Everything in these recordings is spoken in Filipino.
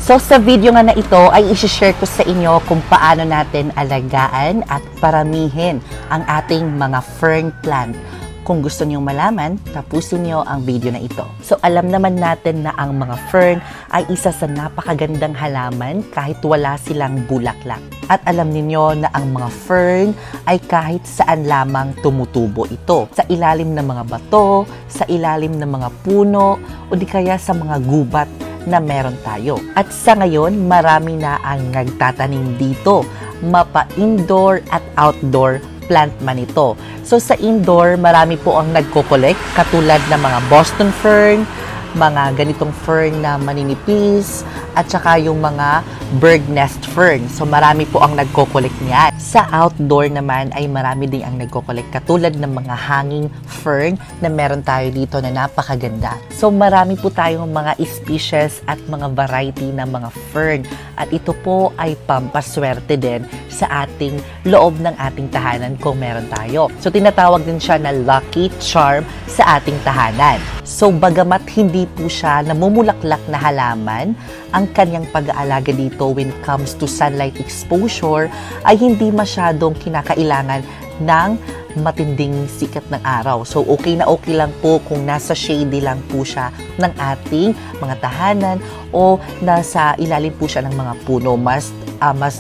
So sa video nga na ito ay isi-share ko sa inyo kung paano natin alagaan at paramihin ang ating mga fern plant. Kung gusto niyong malaman, tapusin niyo ang video na ito. So alam naman natin na ang mga fern ay isa sa napakagandang halaman kahit wala silang bulaklak. At alam niyo na ang mga fern ay kahit saan lamang tumutubo ito. Sa ilalim ng mga bato, sa ilalim ng mga puno, o di kaya sa mga gubat na meron tayo. At sa ngayon, marami na ang nagtatanim dito, mapa-indoor at outdoor plant man ito. So sa indoor, marami po ang nagko-collect katulad ng mga Boston fern, mga ganitong fern na maninipis, at saka yung mga bird nest fern. So marami po ang nagko-collect niyan. Sa outdoor naman ay marami din ang nagko-collect katulad ng mga hanging fern na meron tayo dito na napakaganda. So marami po tayong mga species at mga variety ng mga fern. At ito po ay pampaswerte din sa ating loob ng ating tahanan kung meron tayo. So tinatawag din siya na lucky charm sa ating tahanan. So bagamat hindi po siya namumulaklak na halaman, ang kanyang pag-aalaga dito when it comes to sunlight exposure ay hindi masyadong kinakailangan ng matinding sikat ng araw. So okay na okay lang po kung nasa shady lang po siya ng ating mga tahanan o nasa ilalim po siya ng mga puno. Mas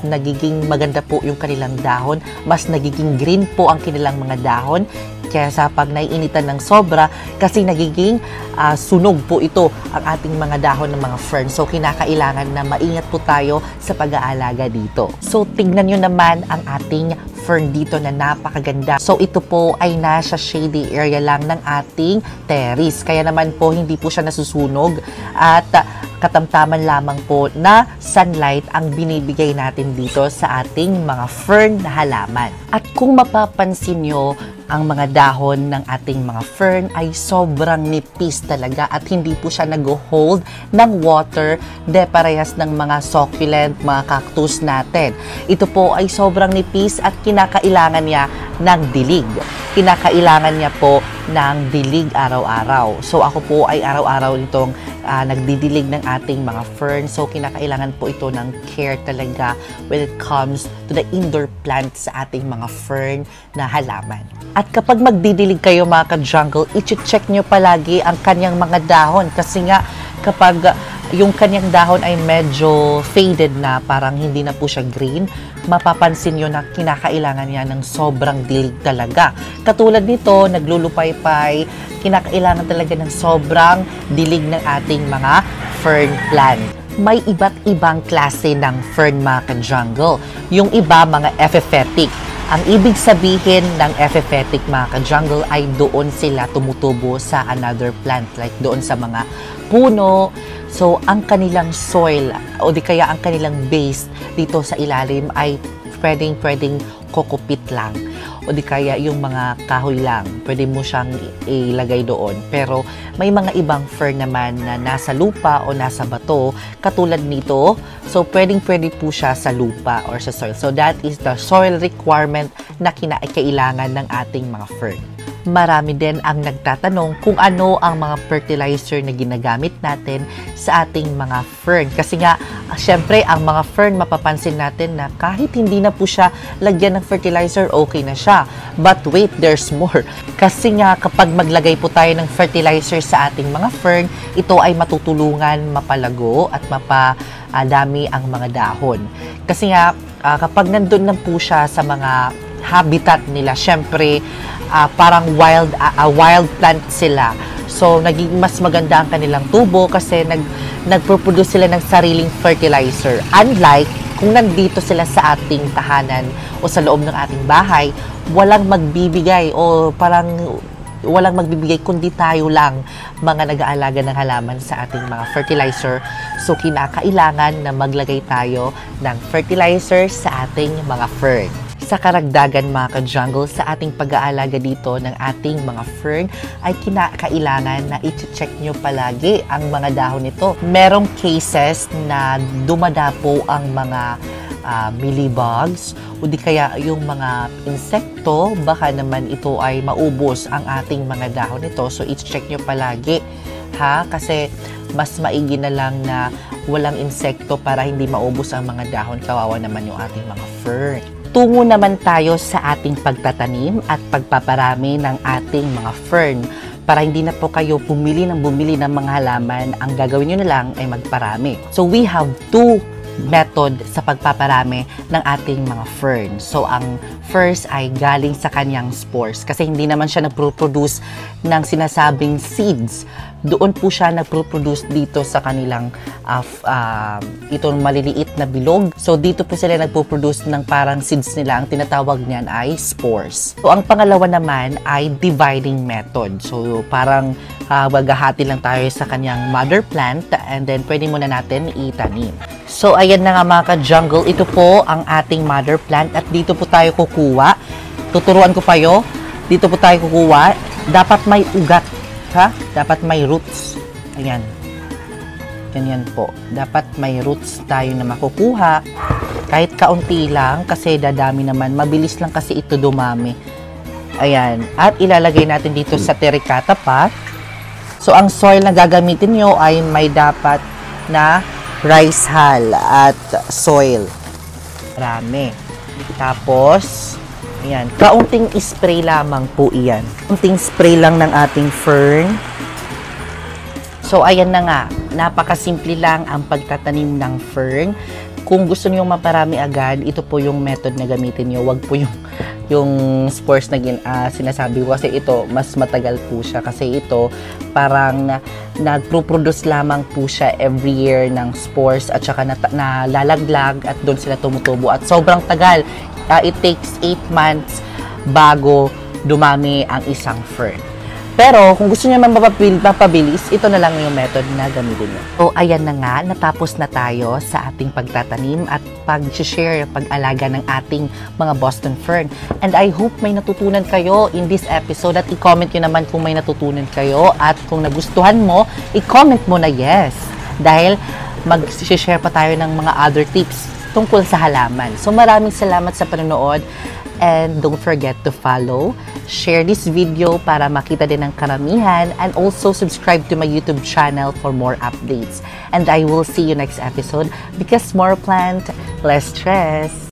nagiging maganda po yung kanilang dahon, mas nagiging green po ang kanilang mga dahon kaysa pag naiinitan ng sobra kasi nagiging sunog po ito ang ating mga dahon ng mga fern. So kinakailangan na maingat po tayo sa pag-aalaga dito. So tingnan nyo naman ang ating fern dito na napakaganda. So ito po ay nasa shady area lang ng ating terrace. Kaya naman po hindi po siya nasusunog at katamtaman lamang po na sunlight ang binibigay natin dito sa ating mga fern na halaman. At kung mapapansin nyo, ang mga dahon ng ating mga fern ay sobrang nipis talaga at hindi po siya nag-hold ng water de parehas ng mga succulent, mga cactus natin. Ito po ay sobrang nipis at kinakailangan niya ng dilig. Kinakailangan niya po ng dilig araw-araw. So ako po ay araw-araw itong nagdidilig ng ating mga fern. So kinakailangan po ito ng care talaga when it comes to the indoor plants sa ating mga fern na halaman. At kapag magdidilig kayo mga ka-jungle, i-check nyo palagi ang kanyang mga dahon. Kasi nga kapag yung kanyang dahon ay medyo faded na, parang hindi na po siya green, mapapansin nyo na kinakailangan niya ng sobrang dilig talaga. Katulad nito, naglulupay-pay, kinakailangan talaga ng sobrang dilig ng ating mga fern plant. May iba't ibang klase ng fern mga ka-jungle. Yung iba mga epiphytic. Ang ibig sabihin ng epiphytic mga ka-jungle ay doon sila tumutubo sa another plant, like doon sa mga puno. So, ang kanilang soil o di kaya ang kanilang base dito sa ilalim ay pwedeng kokopit lang. O di kaya yung mga kahoy lang, pwede mo siyang ilagay doon. Pero may mga ibang fern naman na nasa lupa o nasa bato, katulad nito. So pwede po siya sa lupa or sa soil. So that is the soil requirement na kailangan ng ating mga fern. Marami din ang nagtatanong kung ano ang mga fertilizer na ginagamit natin sa ating mga fern. Kasi nga, syempre, ang mga fern, mapapansin natin na kahit hindi na po siya lagyan ng fertilizer, okay na siya. But wait, there's more. Kasi nga, kapag maglagay po tayo ng fertilizer sa ating mga fern, ito ay matutulungan mapalago at mapadami ang mga dahon. Kasi nga, kapag nandun na po siya sa mga habitat nila, syempre, parang wild plant sila. So, naging mas maganda ang kanilang tubo kasi nagproproduce sila ng sariling fertilizer. Unlike kung nandito sila sa ating tahanan o sa loob ng ating bahay, walang magbibigay o parang walang magbibigay kundi tayo lang mga nag-aalaga ng halaman sa ating mga fertilizer. So, kinakailangan na maglagay tayo ng fertilizer sa ating mga fern. Sa karagdagan mga ka-jungle, sa ating pag-aalaga dito ng ating mga fern ay kinakailangan na i-check nyo palagi ang mga dahon nito. Merong cases na dumadapo ang mga mealybugs o di kaya yung mga insekto, baka naman ito ay maubos ang ating mga dahon nito. So i-check nyo palagi ha? Kasi mas maigi na lang na walang insekto para hindi maubos ang mga dahon. Kawawa naman yung ating mga fern. Tungo naman tayo sa ating pagtatanim at pagpaparami ng ating mga fern. Para hindi na po kayo bumili ng mga halaman, ang gagawin nyo na lang ay magparami. So we have two method sa pagpaparami ng ating mga fern. So ang first ay galing sa kanyang spores kasi hindi naman siya nagpo-produce ng sinasabing seeds. Doon po siya nagpo-produce dito sa kanilang itong maliliit na bilog. So dito po sila nagpo-produce ng parang seeds nila. Ang tinatawag niyan ay spores. So ang pangalawa naman ay dividing method. So parang maghahati lang tayo sa kanyang mother plant and then pwede muna natin itanim. So, ayan na nga mga ka-jungle. Ito po ang ating mother plant at dito po tayo kukuha. Tuturuan ko pa kayo. Dito po tayo kukuha. Dapat may ugat. Ha? Dapat may roots. Ayan. Ganyan po. Dapat may roots tayo na makukuha. Kahit kaunti lang kasi dadami naman. Mabilis lang kasi ito dumami. Ayan. At ilalagay natin dito sa terracotta pot. So, ang soil na gagamitin nyo ay may dapat na rice hull at soil. Marami. Tapos, ayan, kaunting spray lamang po iyan. Kaunting spray lang ng ating fern. So, ayan na nga. Napakasimple lang ang pagtatanim ng fern. Kung gusto niyo maparami agad, ito po yung method na gamitin niyo. Wag po yung spores na sinasabi ko kasi ito mas matagal po siya kasi ito parang nagpo-produce lamang po siya every year ng spores at saka nalalaglag at doon sila tumutubo at sobrang tagal. It takes 8 months bago dumami ang isang fern. Pero, kung gusto niyo mapabilis, ito na lang yung method na gamitin niyo. So, ayan na nga, natapos na tayo sa ating pagtatanim at pag-share, pag-alaga ng ating mga Boston fern. And I hope may natutunan kayo in this episode at i-comment nyo naman kung may natutunan kayo at kung nagustuhan mo, i-comment mo na yes. Dahil mag-share pa tayo ng mga other tips tungkol sa halaman. So, maraming salamat sa panonood. And don't forget to follow, share this video para makita din ng karamihan, and also subscribe to my YouTube channel for more updates. And I will see you next episode because more plant, less stress.